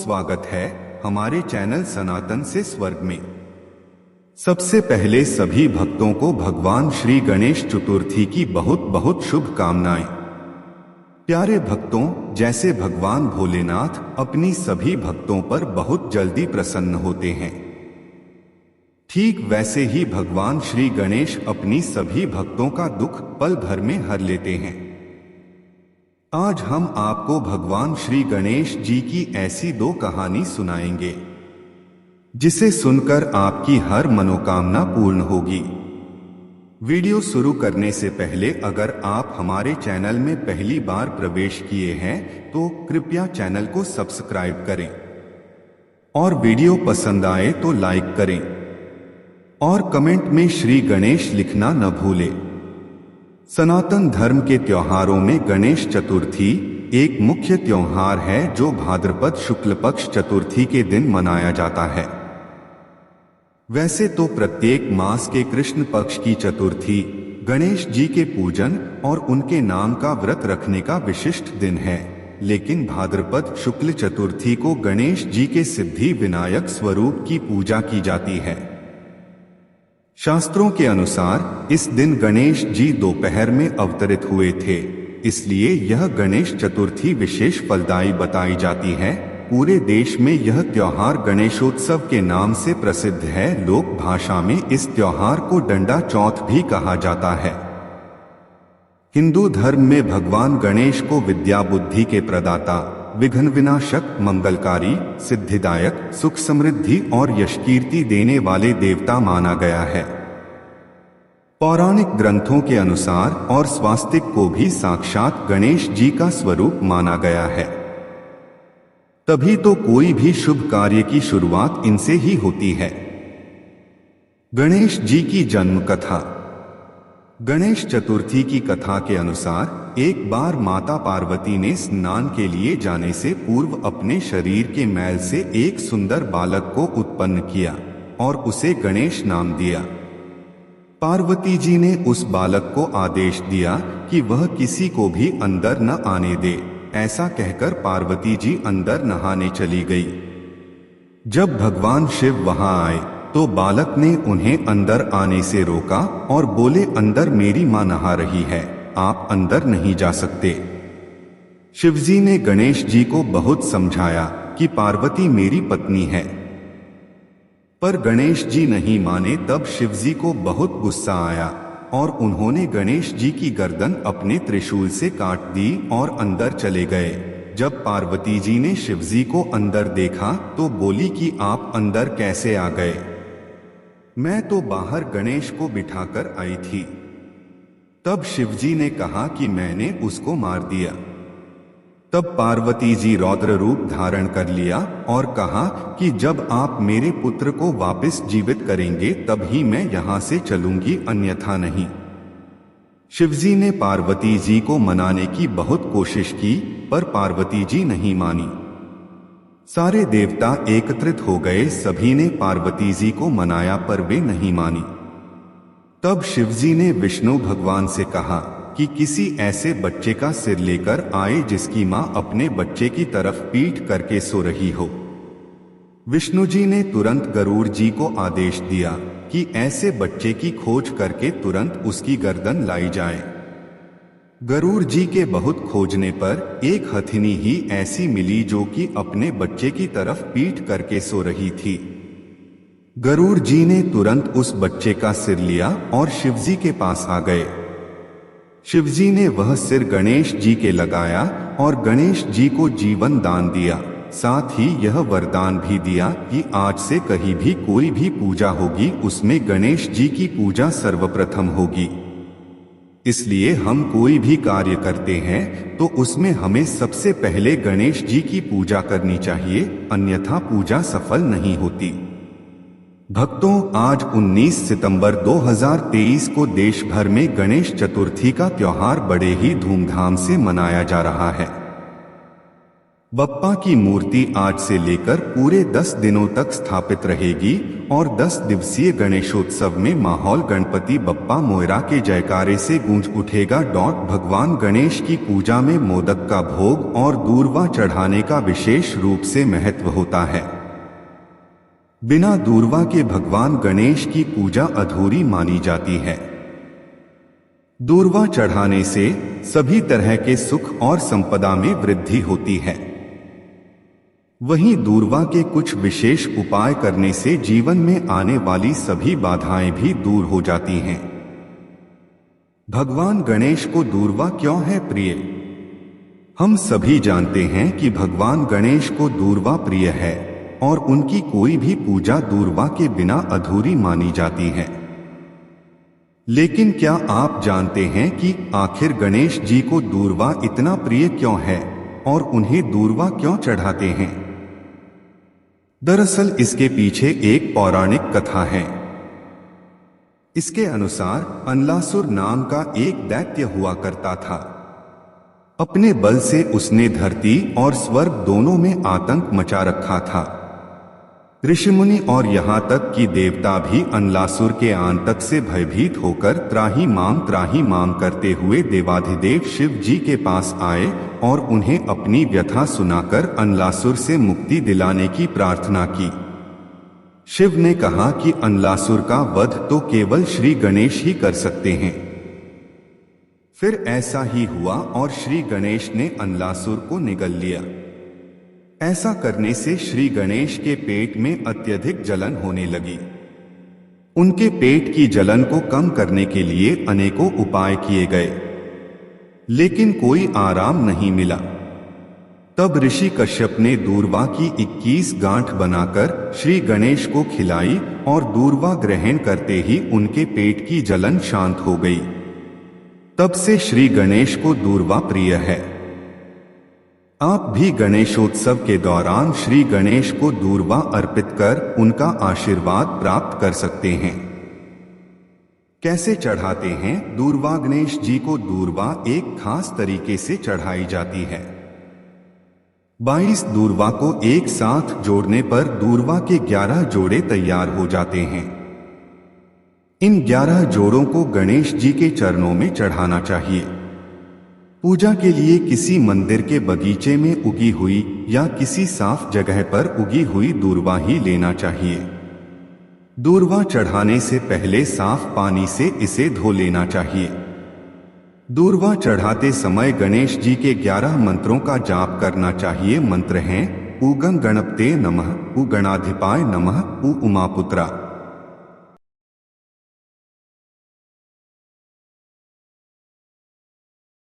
स्वागत है हमारे चैनल सनातन से स्वर्ग में। सबसे पहले सभी भक्तों को भगवान श्री गणेश चतुर्थी की बहुत बहुत शुभकामनाएं। प्यारे भक्तों, जैसे भगवान भोलेनाथ अपनी सभी भक्तों पर बहुत जल्दी प्रसन्न होते हैं, ठीक वैसे ही भगवान श्री गणेश अपनी सभी भक्तों का दुख पल भर में हर लेते हैं। आज हम आपको भगवान श्री गणेश जी की ऐसी दो कहानी सुनाएंगे जिसे सुनकर आपकी हर मनोकामना पूर्ण होगी। वीडियो शुरू करने से पहले अगर आप हमारे चैनल में पहली बार प्रवेश किए हैं तो कृपया चैनल को सब्सक्राइब करें और वीडियो पसंद आए तो लाइक करें और कमेंट में श्री गणेश लिखना न भूलें। सनातन धर्म के त्योहारों में गणेश चतुर्थी एक मुख्य त्योहार है जो भाद्रपद शुक्ल पक्ष चतुर्थी के दिन मनाया जाता है। वैसे तो प्रत्येक मास के कृष्ण पक्ष की चतुर्थी गणेश जी के पूजन और उनके नाम का व्रत रखने का विशिष्ट दिन है, लेकिन भाद्रपद शुक्ल चतुर्थी को गणेश जी के सिद्धि विनायक स्वरूप की पूजा की जाती है। शास्त्रों के अनुसार इस दिन गणेश जी दोपहर में अवतरित हुए थे, इसलिए यह गणेश चतुर्थी विशेष फलदायी बताई जाती है। पूरे देश में यह त्योहार गणेशोत्सव के नाम से प्रसिद्ध है। लोक भाषा में इस त्योहार को डंडा चौथ भी कहा जाता है। हिंदू धर्म में भगवान गणेश को विद्या बुद्धि के प्रदाता, विघ्न विनाशक, मंगलकारी, सिद्धिदायक, सुख समृद्धि और यश कीर्ति देने वाले देवता माना गया है। पौराणिक ग्रंथों के अनुसार और स्वास्तिक को भी साक्षात गणेश जी का स्वरूप माना गया है। तभी तो कोई भी शुभ कार्य की शुरुआत इनसे ही होती है। गणेश जी की जन्म कथा। गणेश चतुर्थी की कथा के अनुसार एक बार माता पार्वती ने स्नान के लिए जाने से पूर्व अपने शरीर के मैल से एक सुंदर बालक को उत्पन्न किया और उसे गणेश नाम दिया। पार्वती जी ने उस बालक को आदेश दिया कि वह किसी को भी अंदर न आने दे। ऐसा कहकर पार्वती जी अंदर नहाने चली गई। जब भगवान शिव वहां आए तो बालक ने उन्हें अंदर आने से रोका और बोले, अंदर मेरी मां नहा रही है, आप अंदर नहीं जा सकते। शिवजी ने गणेश जी को बहुत समझाया कि पार्वती मेरी पत्नी है, पर गणेश जी नहीं माने। तब शिवजी को बहुत गुस्सा आया और उन्होंने गणेश जी की गर्दन अपने त्रिशूल से काट दी और अंदर चले गए। जब पार्वती जी ने शिवजी को अंदर देखा तो बोली कि आप अंदर कैसे आ गए? मैं तो बाहर गणेश को बिठाकर आई थी। तब शिवजी ने कहा कि मैंने उसको मार दिया। तब पार्वती जी रौद्र रूप धारण कर लिया और कहा कि जब आप मेरे पुत्र को वापस जीवित करेंगे तब ही मैं यहां से चलूंगी, अन्यथा नहीं। शिवजी ने पार्वती जी को मनाने की बहुत कोशिश की, पर पार्वती जी नहीं मानी। सारे देवता एकत्रित हो गए, सभी ने पार्वती जी को मनाया पर वे नहीं मानी। तब शिवजी ने विष्णु भगवान से कहा कि किसी ऐसे बच्चे का सिर लेकर आए जिसकी मां अपने बच्चे की तरफ पीठ करके सो रही हो। विष्णु जी ने तुरंत गरुड़ जी को आदेश दिया कि ऐसे बच्चे की खोज करके तुरंत उसकी गर्दन लाई जाए। गरुड़ जी के बहुत खोजने पर एक हथिनी ही ऐसी मिली जो कि अपने बच्चे की तरफ पीठ करके सो रही थी। गरुड़ जी ने तुरंत उस बच्चे का सिर लिया और शिवजी के पास आ गए। शिवजी ने वह सिर गणेश जी के लगाया और गणेश जी को जीवन दान दिया। साथ ही यह वरदान भी दिया कि आज से कहीं भी कोई भी पूजा होगी उसमें गणेश जी की पूजा सर्वप्रथम होगी। इसलिए हम कोई भी कार्य करते हैं तो उसमें हमें सबसे पहले गणेश जी की पूजा करनी चाहिए, अन्यथा पूजा सफल नहीं होती। भक्तों, आज 19 सितंबर 2023 को देश भर में गणेश चतुर्थी का त्योहार बड़े ही धूमधाम से मनाया जा रहा है। बप्पा की मूर्ति आज से लेकर पूरे 10 दिनों तक स्थापित रहेगी और 10 दिवसीय गणेशोत्सव में माहौल गणपति बप्पा मोयरा के जयकारे से गूंज उठेगा। भगवान गणेश की पूजा में मोदक का भोग और दूर्वा चढ़ाने का विशेष रूप से महत्व होता है। बिना दूर्वा के भगवान गणेश की पूजा अधूरी मानी जाती है। दूर्वा चढ़ाने से सभी तरह के सुख और संपदा में वृद्धि होती है। वहीं दूर्वा के कुछ विशेष उपाय करने से जीवन में आने वाली सभी बाधाएं भी दूर हो जाती हैं। भगवान गणेश को दूर्वा क्यों है प्रिय? हम सभी जानते हैं कि भगवान गणेश को दूर्वा प्रिय है और उनकी कोई भी पूजा दूर्वा के बिना अधूरी मानी जाती है। लेकिन क्या आप जानते हैं कि आखिर गणेश जी को दूर्वा इतना प्रिय क्यों है और उन्हें दूर्वा क्यों चढ़ाते हैं? दरअसल इसके पीछे एक पौराणिक कथा है। इसके अनुसार अनलासुर नाम का एक दैत्य हुआ करता था। अपने बल से उसने धरती और स्वर्ग दोनों में आतंक मचा रखा था। ऋषिमुनि और यहाँ तक कि देवता भी अनलासुर के आतंक से भयभीत होकर त्राही माम करते हुए देवाधिदेव शिव जी के पास आए और उन्हें अपनी व्यथा सुनाकर अनलासुर से मुक्ति दिलाने की प्रार्थना की। शिव ने कहा कि अनलासुर का वध तो केवल श्री गणेश ही कर सकते हैं। फिर ऐसा ही हुआ और श्री गणेश ने अनलासुर को निगल लिया। ऐसा करने से श्री गणेश के पेट में अत्यधिक जलन होने लगी। उनके पेट की जलन को कम करने के लिए अनेकों उपाय किए गए, लेकिन कोई आराम नहीं मिला। तब ऋषि कश्यप ने दूर्वा की 21 गांठ बनाकर श्री गणेश को खिलाई और दूर्वा ग्रहण करते ही उनके पेट की जलन शांत हो गई। तब से श्री गणेश को दूर्वा प्रिय है। आप भी गणेशोत्सव के दौरान श्री गणेश को दूर्वा अर्पित कर उनका आशीर्वाद प्राप्त कर सकते हैं। कैसे चढ़ाते हैं दूर्वा? गणेश जी को दूर्वा एक खास तरीके से चढ़ाई जाती है। 22 दूर्वा को एक साथ जोड़ने पर दूर्वा के 11 जोड़े तैयार हो जाते हैं। इन 11 जोड़ों को गणेश जी के चरणों में चढ़ाना चाहिए। पूजा के लिए किसी मंदिर के बगीचे में उगी हुई या किसी साफ जगह पर उगी हुई दूर्वा ही लेना चाहिए। दूर्वा चढ़ाने से पहले साफ पानी से इसे धो लेना चाहिए। दूर्वा चढ़ाते समय गणेश जी के 11 मंत्रों का जाप करना चाहिए। मंत्र हैं: उ गं गणपते नमः, उ गणाधिपाय नमः, उ उमापुत्रा।